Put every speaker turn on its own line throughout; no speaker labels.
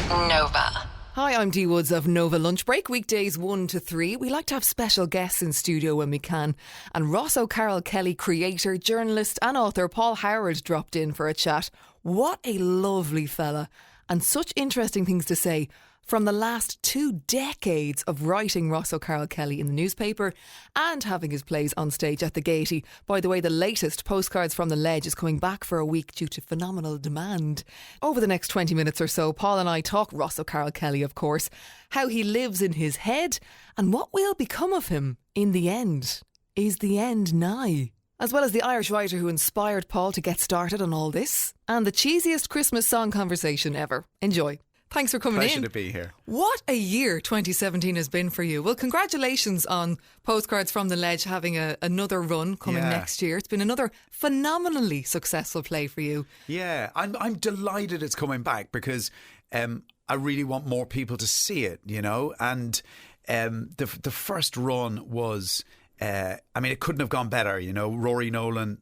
Nova.
Hi, I'm Dee Woods of Nova Lunchbreak, weekdays 1 to 3. We like to have special guests in studio when we can. And Ross O'Carroll Kelly creator, journalist and author Paul Howard dropped in for a chat. What a lovely fella, and such interesting things to say from the last 2 decades of writing Ross O'Carroll Kelly in the newspaper and having his plays on stage at the Gaiety. By the way, the latest, Postcards from the Ledge, is coming back for a week due to phenomenal demand. Over the next 20 minutes or so, Paul and I talk Ross O'Carroll Kelly, of course, how he lives in his head and what will become of him in the end. Is the end nigh? As well as the Irish writer who inspired Paul to get started on all this, and the cheesiest Christmas song conversation ever. Enjoy. Thanks for coming in.
Pleasure to be here.
What a year 2017 has been for you. Well, congratulations on Postcards from the Ledge having another run coming next year. It's been another phenomenally successful play for you.
Yeah, I'm delighted it's coming back because I really want more people to see it, you know. And the first run was, it couldn't have gone better, you know. Rory Nolan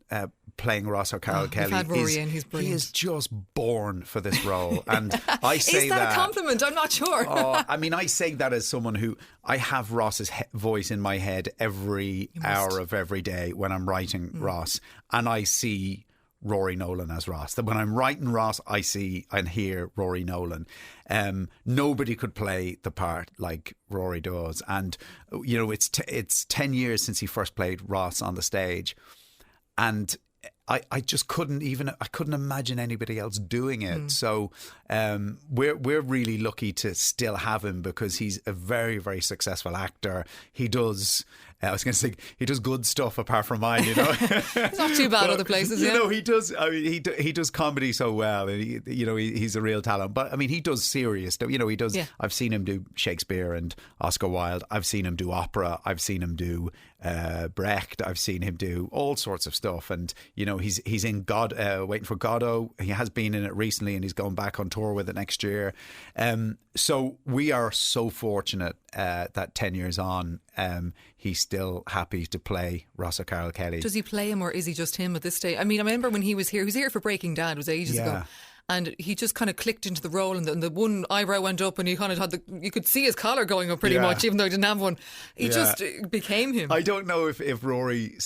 playing Ross O'Carroll Kelly.
We've had Rory in, he's brilliant.
He is just born for this role. And I say
is that a compliment? I'm not sure.
I say that as someone who, I have Ross's voice in my head every hour of every day when I'm writing Ross, and I see Rory Nolan as Ross. That when I'm writing Ross, I see and hear Rory Nolan. Nobody could play the part like Rory does. And, you know, it's 10 years since he first played Ross on the stage. And I just couldn't imagine anybody else doing it. So we're really lucky to still have him because he's a very, very successful actor. He does, he does good stuff apart from mine, you know.
It's not too bad other places,
you know, he does. I mean, he does comedy so well, and he's a real talent. But I mean, he does serious stuff. You know, he does. Yeah. I've seen him do Shakespeare and Oscar Wilde. I've seen him do opera. I've seen him do Brecht. I've seen him do all sorts of stuff. And you know, he's in Waiting for Godot. He has been in it recently, and he's going back on tour with it next year. So we are so fortunate that 10 years on, he's still happy to play Ross O'Carroll Kelly.
Does he play him, or is he just him at this stage? I mean, I remember when he was here for Breaking Dad, it was ages ago. And he just kind of clicked into the role, and the one eyebrow went up, and he kind of had you could see his collar going up pretty much, even though he didn't have one. He just became him.
I don't know if Rory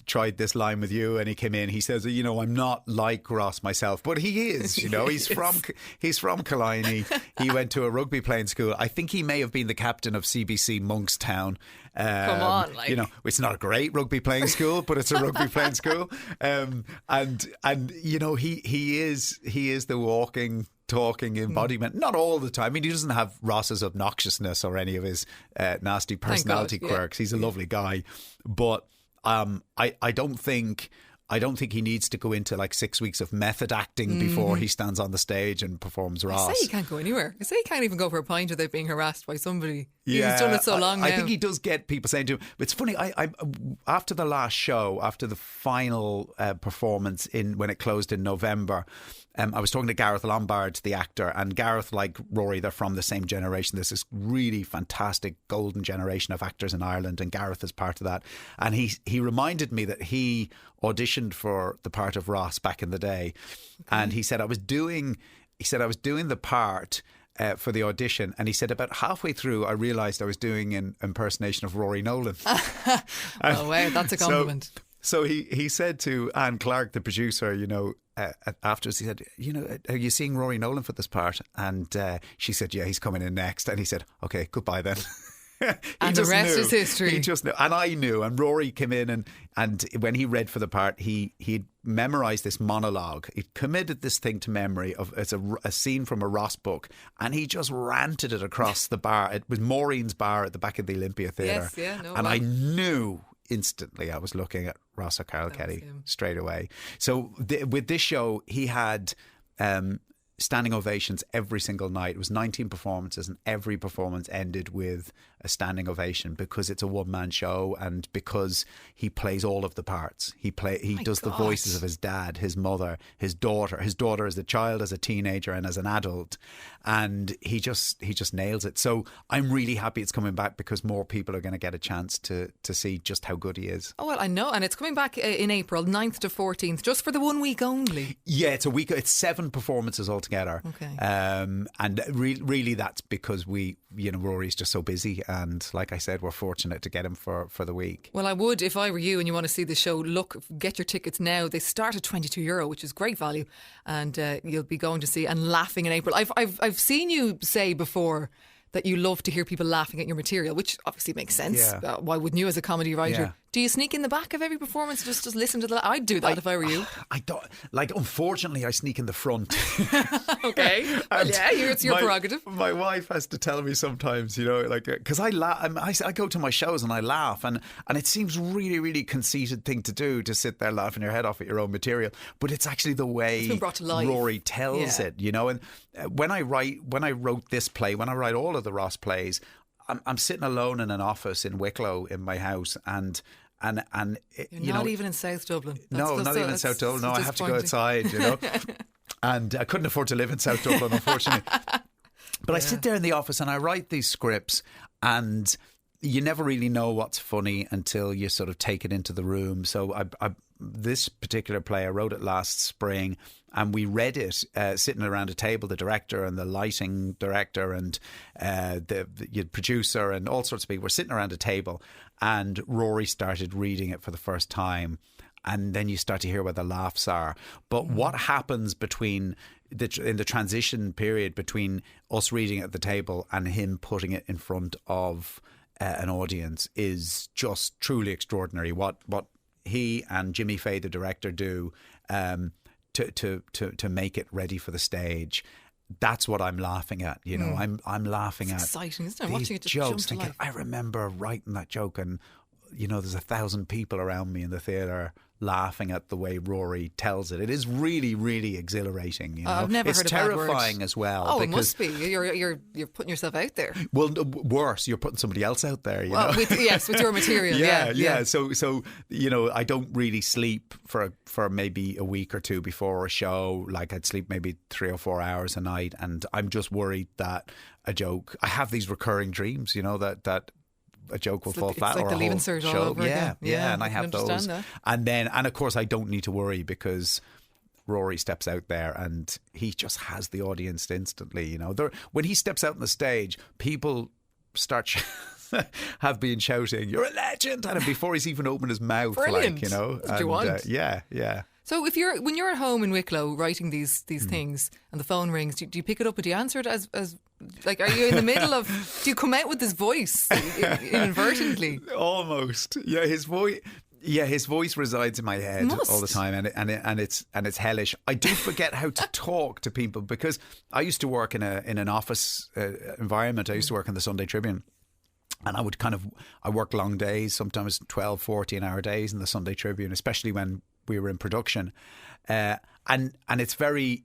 tried this line with you, and he came in. He says, you know, I'm not like Ross myself, but he is. You know, he's from Killiney. He went to a rugby playing school. I think he may have been the captain of CBC Monkstown.
Come on, like,
you know, it's not a great rugby playing school, but it's a rugby playing school. And you know, he is the walking, talking embodiment. Not all the time. I mean, he doesn't have Ross's obnoxiousness or any of his nasty personality quirks. He's a lovely guy, but I don't think he needs to go into like 6 weeks of method acting before he stands on the stage and performs Ross.
I say he can't go anywhere. I say he can't even go for a pint without being harassed by somebody. He's done it so long now.
I think he does get people saying to him. But it's funny, I after the last show, after the final performance when it closed in November, I was talking to Gareth Lombard, the actor, and Gareth, like Rory, they're from the same generation. There's this really fantastic golden generation of actors in Ireland, and Gareth is part of that. And he reminded me that he auditioned for the part of Ross back in the day, and he said I was doing the part for the audition, and he said about halfway through I realised I was doing an impersonation of Rory Nolan.
Oh wow, that's a compliment.
So he said to Anne Clark, the producer, you know, afterwards, he said, you know, are you seeing Rory Nolan for this part? And she said, yeah, he's coming in next. And he said, okay, goodbye then.
And the rest is history.
He just knew. And I knew. And Rory came in and when he read for the part, he'd memorised this monologue. He committed this thing to memory it's a scene from a Ross book, and he just ranted it across the bar. It was Maureen's bar at the back of the Olympia Theatre. I knew instantly I was looking at Ross O'Carroll Kelly straight away. So with this show, he had standing ovations every single night. It was 19 performances, and every performance ended with a standing ovation because it's a one-man show and because he plays all of the parts. He does the voices of his dad, his mother, his daughter as a child, as a teenager and as an adult, and he just nails it. So I'm really happy it's coming back because more people are going to get a chance to see just how good he is.
Oh well, I know, and it's coming back in April 9th to 14th, just for the 1 week only.
Yeah, it's a week. It's 7 performances altogether.
Okay.
And really that's because Rory's just so busy, and like I said, we're fortunate to get him for the week.
Well, I would, if I were you and you want to see the show, get your tickets now. They start at €22, which is great value, and you'll be going to see and laughing in April. I've seen you say before that you love to hear people laughing at your material, which obviously makes sense.
Yeah.
Why wouldn't you as a comedy writer?
Yeah.
Do you sneak in the back of every performance just listen to the... I'd do that if I were you.
I don't, unfortunately I sneak in the front.
Okay. Well, yeah, it's your prerogative.
My wife has to tell me sometimes, because I laugh. I go to my shows and I laugh, and it seems really, really conceited thing to do, to sit there laughing your head off at your own material. But it's actually the way Rory tells it, And when I wrote this play, when I write all of the Ross plays, I'm sitting alone in an office in Wicklow in my house, and
you're not even in South Dublin.
Not even in South Dublin. No, I have to go outside, and I couldn't afford to live in South Dublin, unfortunately. But I sit there in the office and I write these scripts, and you never really know what's funny until you sort of take it into the room. So this particular play, I wrote it last spring, and we read it sitting around a table, the director and the lighting director and the producer and all sorts of people were sitting around a table, and Rory started reading it for the first time, and then you start to hear where the laughs are. But what happens in the transition period between us reading it at the table and him putting it in front of an audience is just truly extraordinary. What he and Jimmy Fay, the director, do to make it ready for the stage. That's what I'm laughing at. I'm laughing at.
It's exciting, isn't it?
These
watching it just
jokes,
jump to
thinking,
life.
I remember writing that joke, and there's 1,000 people around me in the theatre laughing at the way Rory tells it. It is really, really exhilarating.
I've never heard a bad word.
It's terrifying as well.
Oh, it must be. You're putting yourself out there.
Well, worse, you're putting somebody else out there.
With your material. Yeah.
So I don't really sleep for maybe a week or two before a show. Like I'd sleep maybe 3 or 4 hours a night, and I'm just worried that a joke. I have these recurring dreams. that a joke will fall flat,
like
or
the
a
Leaving
whole
Cert all
show.
over again.
Yeah, and I have those.
That.
And of course I don't need to worry because Rory steps out there and he just has the audience instantly. When he steps out on the stage, people have been shouting, "You're a legend!" and before he's even opened his mouth.
Brilliant. That's what you want.
Yeah.
So when you're at home in Wicklow writing these things and the phone rings, do you pick it up or do you answer it as like, are you in the middle of, do you come out with this voice inadvertently?
Almost. Yeah, his voice resides in my head all the time, and it's hellish. I do forget how to talk to people because I used to work in an office environment. I used to work in the Sunday Tribune. And I work long days, sometimes 12, 14-hour days in the Sunday Tribune, especially when we were in production. And it's very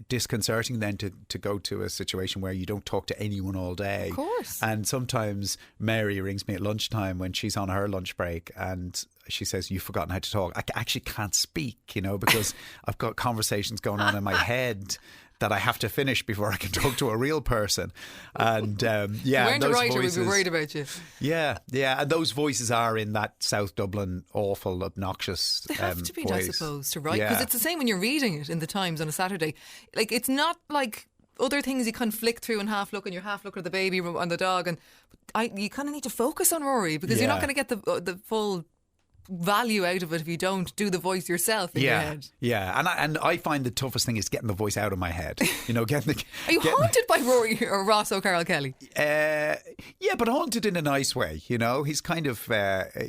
disconcerting then to go to a situation where you don't talk to anyone all day.
Of course.
And sometimes Mary rings me at lunchtime when she's on her lunch break and she says, "You've forgotten how to talk." I actually can't speak, because I've got conversations going on in my head that I have to finish before I can talk to a real person. And
if you weren't a writer, we'd be worried about you.
Yeah. And those voices are in that South Dublin awful, obnoxious
They have to be,
voice.
I suppose, to write. Because it's the same when you're reading it in the Times on a Saturday. Like, it's not like other things you can flick through and half look, and you're half looking at the baby and the dog. And you kind of need to focus on Rory because you're not going to get the full value out of it if you don't do the voice yourself in your head.
Yeah, and I find the toughest thing is getting the voice out of my head.
Are you haunted by Rory or Ross O'Carroll Kelly?
Yeah, but haunted in a nice way. He's kind of I've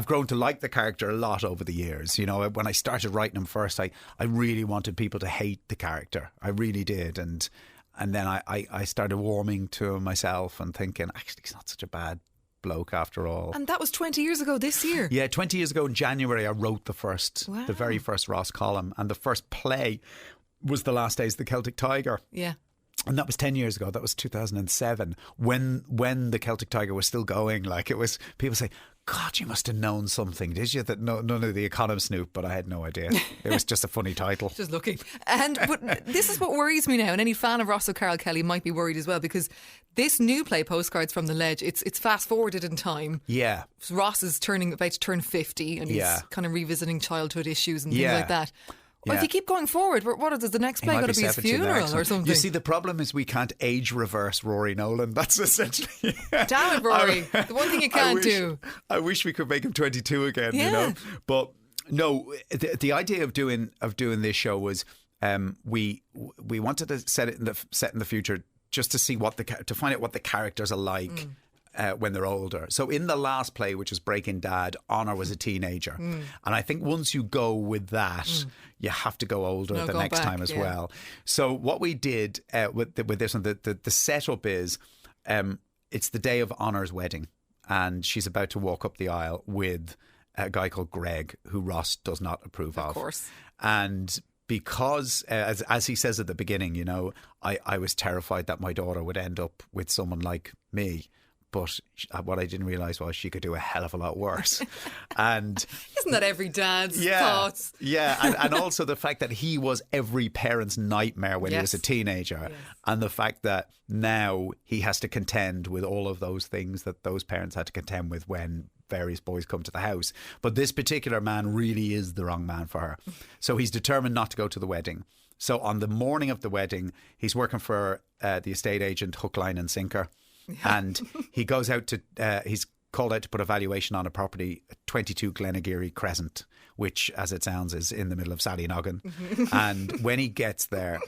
grown to like the character a lot over the years. When I started writing him first, I really wanted people to hate the character. I really did, and then I started warming to him myself and thinking, actually, he's not such a bad bloke after all.
And that was 20 years ago this year.
Yeah, 20 years ago in January I wrote the very first Ross column, and the first play was The Last Days of the Celtic Tiger.
Yeah.
And that was 10 years ago. That was 2007 when the Celtic Tiger was still going. Like, it was, people say, God, you must have known something, did you? That none of the Economist knew, but I had no idea. It was just a funny title.
Just looking. But this is what worries me now, and any fan of Ross O'Carroll Kelly might be worried as well, because this new play, Postcards from the Ledge, it's fast forwarded in time.
Yeah.
Ross is about to turn 50, and he's kind of revisiting childhood issues and things like that. Well, if you keep going forward, what is the next play going to be? His funeral or something?
You see, the problem is we can't age reverse Rory Nolan. That's essentially.
Damn it, Rory! The one thing you can't do.
I wish we could make him 22 again. You know, but no. The idea of doing this show was we wanted to set in the future just to see to find out what the characters are like. When they're older. So in the last play, which was Breaking Dad, Honor was a teenager. And I think once you go with that, you have to go older the next time as well. So what we did with this one, the setup is it's the day of Honor's wedding, and she's about to walk up the aisle with a guy called Greg, who Ross does not approve of.
Of course.
And because, as he says at the beginning, you know, I was terrified that my daughter would end up with someone like me. But what I didn't realise was she could do a hell of a lot worse. And
isn't that every dad's thoughts?
Yeah, and also the fact that he was every parent's nightmare when he was a teenager. Yes. And the fact that now he has to contend with all of those things that those parents had to contend with when various boys come to the house. But this particular man really is the wrong man for her. So he's determined not to go to the wedding. So on the morning of the wedding, he's working for the estate agent, hook, line and sinker. And he goes out to, he's called out to put a valuation on a property, 22 Glenageary Crescent, which, as it sounds, is in the middle of Sallynoggin. And when he gets there,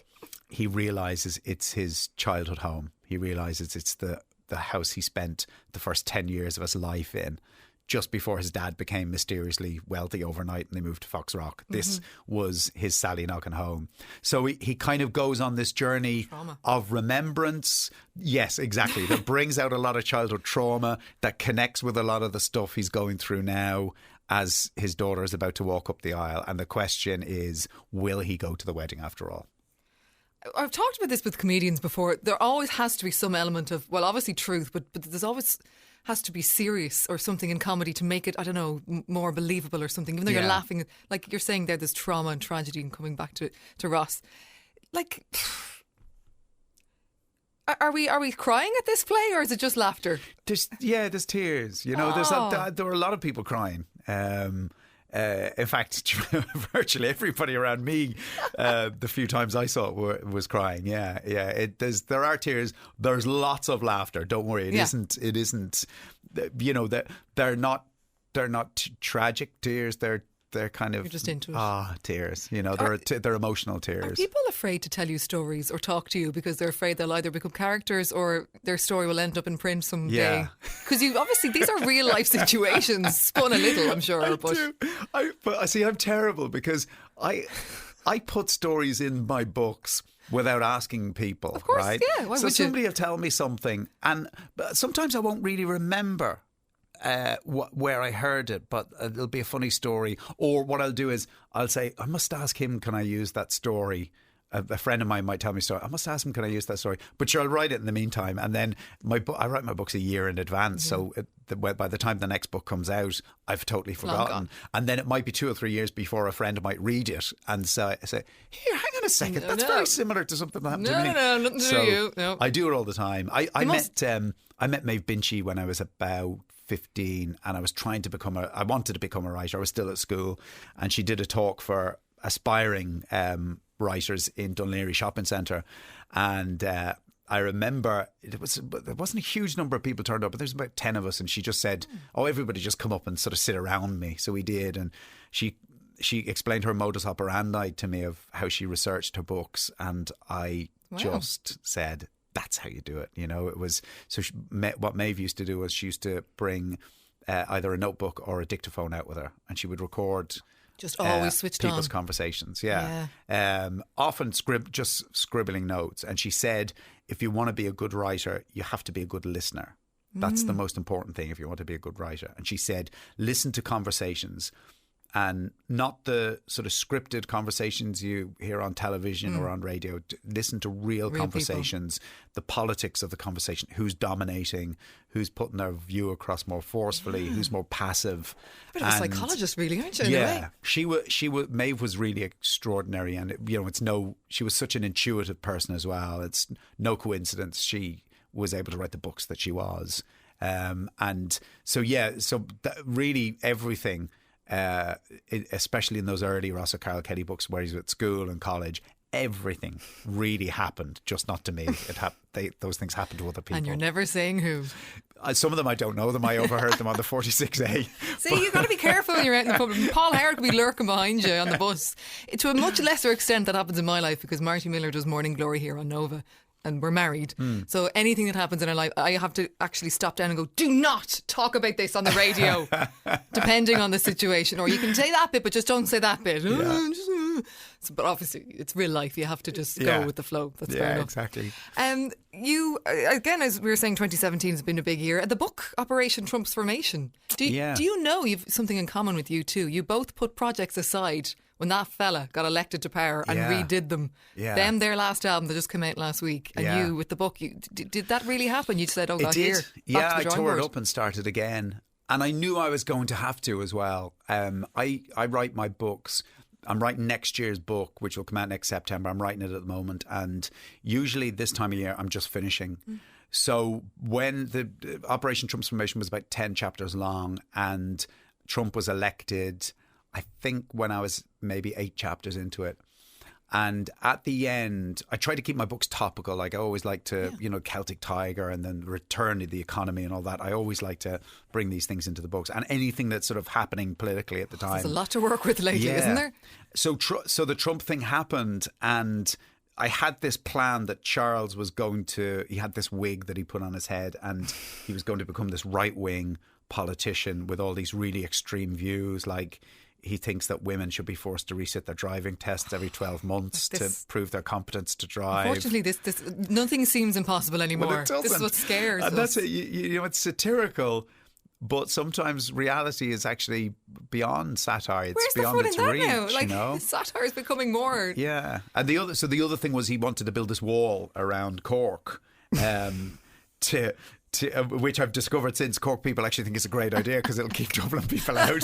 he realises it's his childhood home. He realises it's the house he spent the first 10 years of his life in, just before his dad became mysteriously wealthy overnight and they moved to Foxrock. This was his Sallynoggin home. So he kind of goes on this journey of remembrance. Yes, exactly. That brings out a lot of childhood trauma, that connects with a lot of the stuff he's going through now as his daughter is about to walk up the aisle. And the question is, will he go to the wedding after all?
I've talked about this with comedians before. There always has to be some element of, well, obviously truth, but there's always has to be serious or something in comedy to make it, I don't know, more believable or something. Even though you're laughing, like you're saying there's trauma and tragedy and coming back to Ross. Like, are we crying at this play or is it just laughter? There's
tears. You know, there were a lot of people crying. In fact, virtually everybody around me, the few times I saw it was crying. There are tears. There's lots of laughter. Don't worry. It isn't. You know, they're not tragic tears. They're kind of,
you're just into it.
Tears. You know, they're emotional tears.
Are people afraid to tell you stories or talk to you because they're afraid they'll either become characters or their story will end up in print someday? Because you obviously, these are real life situations, spun a little, I'm sure.
But see, I'm terrible because I put stories in my books without asking people.
Of course,
right?
Yeah. Why
so
would
somebody
you?
will tell me something, and sometimes I won't really remember where I heard it, but it'll be a funny story. Or what I'll do is I'll say, I must ask him, can I use that story? A friend of mine might tell me a story. I must ask him, can I use that story? But sure, I'll write it in the meantime. And then I write my books a year in advance. So by the time the next book comes out, I've totally forgotten. And then it might be 2 or 3 years before a friend might read it. And so I say, here, hang on a second. That's very similar to something that happened to me.
No, nothing to do you. No.
I do it all the time. I met Maeve Binchy when I was about 15 and I was I wanted to become a writer. I was still at school and she did a talk for aspiring writers in Dunleary Shopping Centre, and I remember there wasn't a huge number of people turned up, but there's about 10 of us, and she just said, everybody just come up and sort of sit around me. So we did, and she explained her modus operandi to me of how she researched her books, and I just said, that's how you do it. You know, it was, so what Maeve used to do was she used to bring either a notebook or a dictaphone out with her, and she would record
just always switched
people's
on
conversations. Often just scribbling notes. And she said, if you want to be a good writer, you have to be a good listener. That's the most important thing if you want to be a good writer. And she said, listen to conversations and not the sort of scripted conversations you hear on television or on radio. Listen to real conversations, the politics of the conversation, who's dominating, who's putting their view across more forcefully, who's more passive.
But a psychologist, really, aren't you? In a way?
Maeve was really extraordinary, and she was such an intuitive person as well. It's no coincidence she was able to write the books that she was. Really everything, especially in those early Ross O'Carroll Kelly books where he's at school and college, everything really happened, just not to me. Those things happened to other people.
And you're never saying who.
Some of them I don't know them. I overheard them on the 46A.
See, you've got to be careful when you're out in the public. Paul Howard could be lurking behind you on the bus. To a much lesser extent that happens in my life, because Marty Miller does Morning Glory here on Nova. And we're married. So anything that happens in our life, I have to actually stop down and go, do not talk about this on the radio, depending on the situation. Or you can say that bit, but just don't say that bit. But obviously, it's real life. You have to just go with the flow. That's fair enough.
Exactly.
You, again, as we were saying, 2017 has been a big year. The book, Operation Transformation. Do you know you've something in common with you too? You both put projects aside when that fella got elected to power and redid them. Them, their last album that just came out last week, and you with the book. Did that really happen? You said, "Oh God, here."
Yeah, I tore it up and started again, and I knew I was going to have to as well. I write my books. I'm writing next year's book, which will come out next September. I'm writing it at the moment, and usually this time of year, I'm just finishing. So when the Operation Transformation was about 10 chapters long, and Trump was elected, I think when I was maybe 8 chapters into it. And at the end, I try to keep my books topical. Like I always like to, Celtic Tiger and then Return to the Economy and all that. I always like to bring these things into the books. And anything that's sort of happening politically at the time.
There's a lot to work with lately, isn't there?
So the Trump thing happened, and I had this plan that Charles was he had this wig that he put on his head, and he was going to become this right-wing politician with all these really extreme views, like he thinks that women should be forced to resit their driving tests every 12 months to prove their competence to drive.
Unfortunately, this nothing seems impossible anymore.
Well, it doesn't.
This is what scares us.
And that's it. It's satirical, but sometimes reality is actually beyond satire. It's beyond its reach.
Now? Like, satire is becoming more.
Yeah, and the other thing was he wanted to build this wall around Cork, which I've discovered since Cork people actually think it's a great idea because it'll keep troubling people out.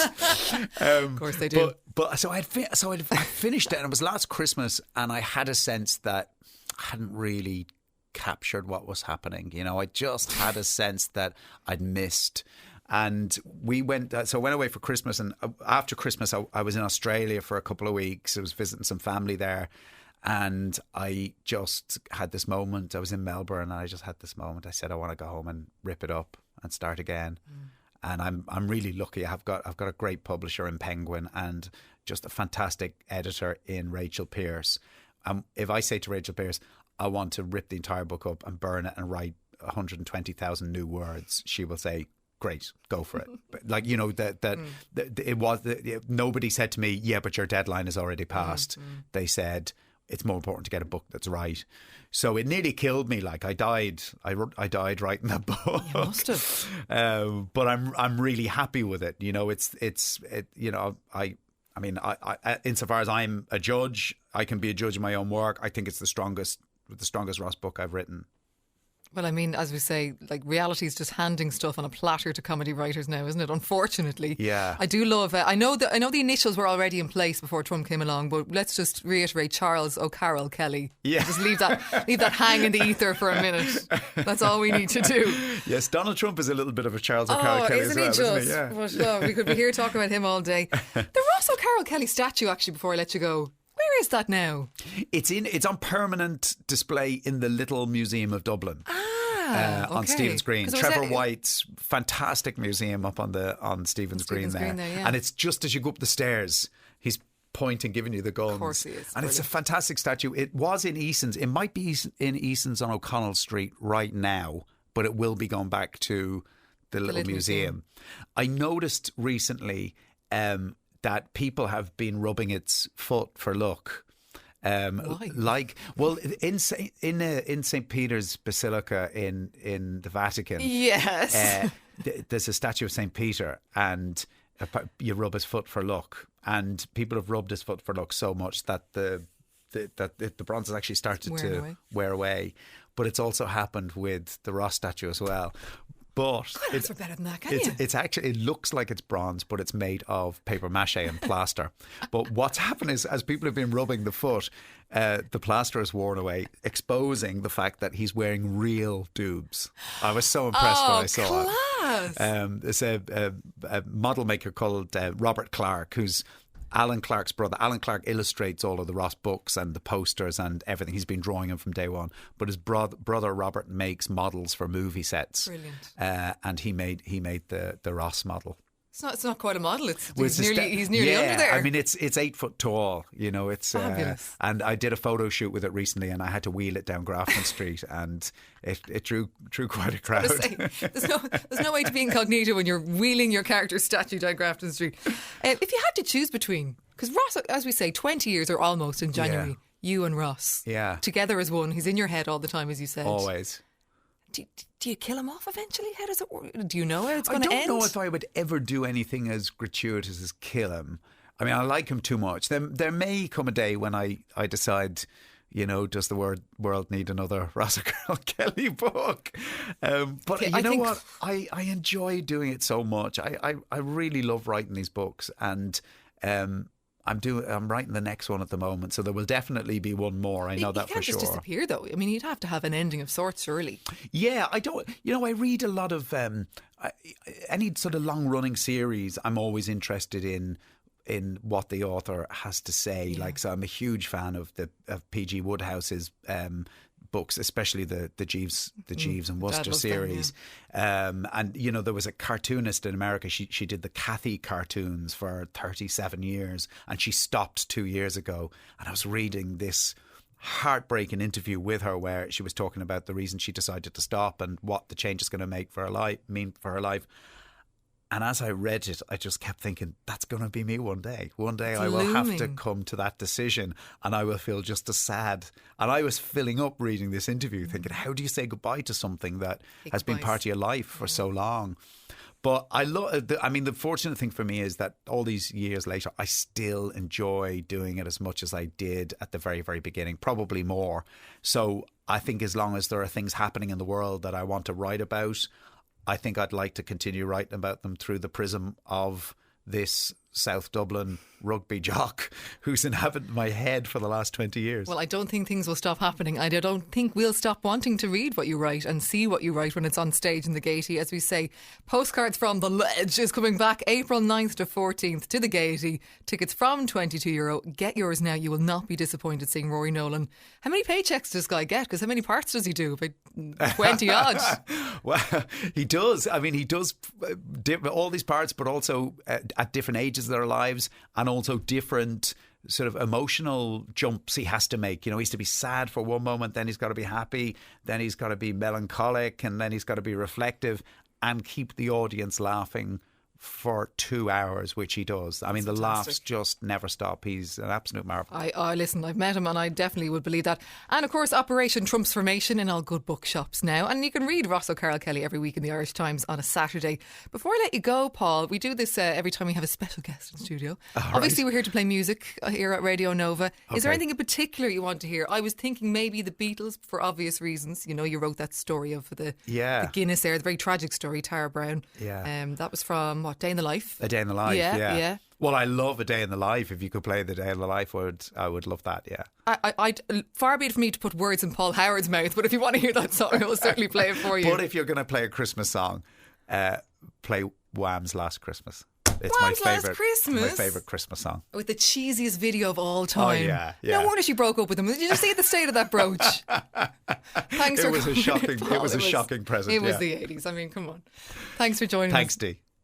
Of course they do.
But so I'd finished it, and it was last Christmas, and I had a sense that I hadn't really captured what was happening. I just had a sense that I'd missed. And we went away for Christmas, and after Christmas I was in Australia for a couple of weeks. I was visiting some family there. And I just had this moment. I was in Melbourne, and I just had this moment. I said, I want to go home and rip it up and start again. And I'm really lucky. I've got a great publisher in Penguin, and just a fantastic editor in Rachel Pearce. If I say to Rachel Pearce, I want to rip the entire book up and burn it and write 120,000 new words, she will say, great, go for it. Like, nobody said to me, yeah, but your deadline is already passed. They said, it's more important to get a book that's right. So it nearly killed me. Like I died writing that book.
You must have.
But I'm really happy with it. Insofar as I'm a judge, I can be a judge of my own work. I think it's the strongest Ross book I've written.
Well, I mean, as we say, like reality is just handing stuff on a platter to comedy writers now, isn't it? Unfortunately.
Yeah.
I do love it. I know the initials were already in place before Trump came along, but let's just reiterate Charles O'Carroll Kelly.
Yeah.
Just leave that hang in the ether for a minute. That's all we need to do.
Yes, Donald Trump is a little bit of a Charles O'Carroll Kelly as well, isn't he? Yeah.
But, we could be here talking about him all day. The Ross O'Carroll Kelly statue, actually, before I let you go, where is that now? It's on permanent display in the Little Museum of Dublin. On Stephen's Green. Trevor White's fantastic museum up on Stephen's Green there. And it's just as you go up the stairs, he's pointing, giving you the guns. Of course he is. And brilliant. It's a fantastic statue. It was in Eason's. It might be in Eason's on O'Connell Street right now, but it will be going back to the Little Museum. I noticed recently that people have been rubbing its foot for luck. In St. Peter's Basilica in the Vatican, yes, there's a statue of St. Peter, and you rub his foot for luck,
and people have rubbed his foot for luck so much that the bronze has actually started to wear away. But it's also happened with the Ross statue as well. But
it's better than that, can you?
It's actually, it looks like it's bronze, but it's made of paper mache and plaster. But what's happened is, as people have been rubbing the foot, the plaster has worn away, exposing the fact that he's wearing real doobs. I was so impressed when I saw it. There's a model maker called Robert Clark, who's Alan Clark's brother. Alan Clark illustrates all of the Ross books and the posters and everything. He's been drawing them from day one. But his brother Robert makes models for movie sets.
Brilliant.
And he made the Ross model.
It's not quite a model. He's nearly under there.
I mean, it's 8 foot tall. You know, it's
fabulous.
And I did a photo shoot with it recently, and I had to wheel it down Grafton Street, and it drew quite a crowd.
There's no way to be incognito when you're wheeling your character's statue down Grafton Street. If you had to choose between, because Ross, as we say, 20 years or almost in January. Yeah. You and Ross, together as one. He's in your head all the time, as you said.
Always.
Do you kill him off eventually? How does it work? Do you know how it's going to end?
I don't know if I would ever do anything as gratuitous as kill him. I mean, I like him too much. There may come a day when I decide, you know, does the world need another Ross Carroll Kelly book? But you know what? I enjoy doing it so much. I really love writing these books, and I'm writing the next one at the moment, so there will definitely be one more. I know that for sure. He can't just
disappear, though. I mean, you'd have to have an ending of sorts, surely.
Yeah, I don't. You know, I read a lot of any sort of long-running series. I'm always interested in what the author has to say. Yeah. Like, so I'm a huge fan of P.G. Woodhouse's books, especially the Jeeves and Wooster series. And you know, there was a cartoonist in America. She did the Cathy cartoons for 37 years, and she stopped 2 years ago. And I was reading this heartbreaking interview with her where she was talking about the reason she decided to stop and what the change is going to make for her life. And as I read it, I just kept thinking, that's going to be me one day. One day I will have to come to that decision, and I will feel just as sad. And I was filling up reading this interview thinking, how do you say goodbye to something that has been part of your life for so long? But the fortunate thing for me is that all these years later, I still enjoy doing it as much as I did at the very, very beginning, probably more. So I think as long as there are things happening in the world that I want to write about, I think I'd like to continue writing about them through the prism of this South Dublin rugby jock who's inhabited my head for the last 20 years.
Well, I don't think things will stop happening. I don't think we'll stop wanting to read what you write and see what you write when it's on stage in the Gaiety. As we say, Postcards from the Ledge is coming back April 9th to 14th to the Gaiety. Tickets from €22. Get yours now. You will not be disappointed seeing Rory Nolan. How many paychecks does this guy get? Because how many parts does he do? About 20 odd.
Well, he does. I mean, he does all these parts, but also at different ages of their lives, and also different sort of emotional jumps he has to make. You know, he has to be sad for one moment, then he's got to be happy, then he's got to be melancholic, and then he's got to be reflective and keep the audience laughing for 2 hours, which he does. I mean, the laughs just never stop. He's an absolute marvel.
Listen, I've met him and I definitely would believe that. And of course, Operation Transformation in all good bookshops now. And you can read Ross O'Carroll Kelly every week in the Irish Times on a Saturday. Before I let you go, Paul, we do this every time we have a special guest in studio. Obviously, we're here to play music here at Radio Nova. Okay. Is there anything in particular you want to hear? I was thinking maybe the Beatles, for obvious reasons. You know, you wrote that story of the Guinness there, the very tragic story, Tara Brown. Yeah. That was from, what, Day in the Life?
A Day in the Life, yeah. Well, I love A Day in the Life. If you could play The Day in the Life, I would love that, yeah.
I'd far be it for me to put words in Paul Howard's mouth, but if you want to hear that song, I will certainly play it for you.
But if you're going to play a Christmas song, play Wham's Last Christmas. It's
Wham's
my favourite.
Last Christmas?
My favourite Christmas song.
With the cheesiest video of all time.
Oh, yeah.
No wonder she broke up with him. Did you see the state of that brooch? Thanks for
It was a shocking present.
It was the 80s. I mean, come on. Thanks for joining us.
Thanks, Dee.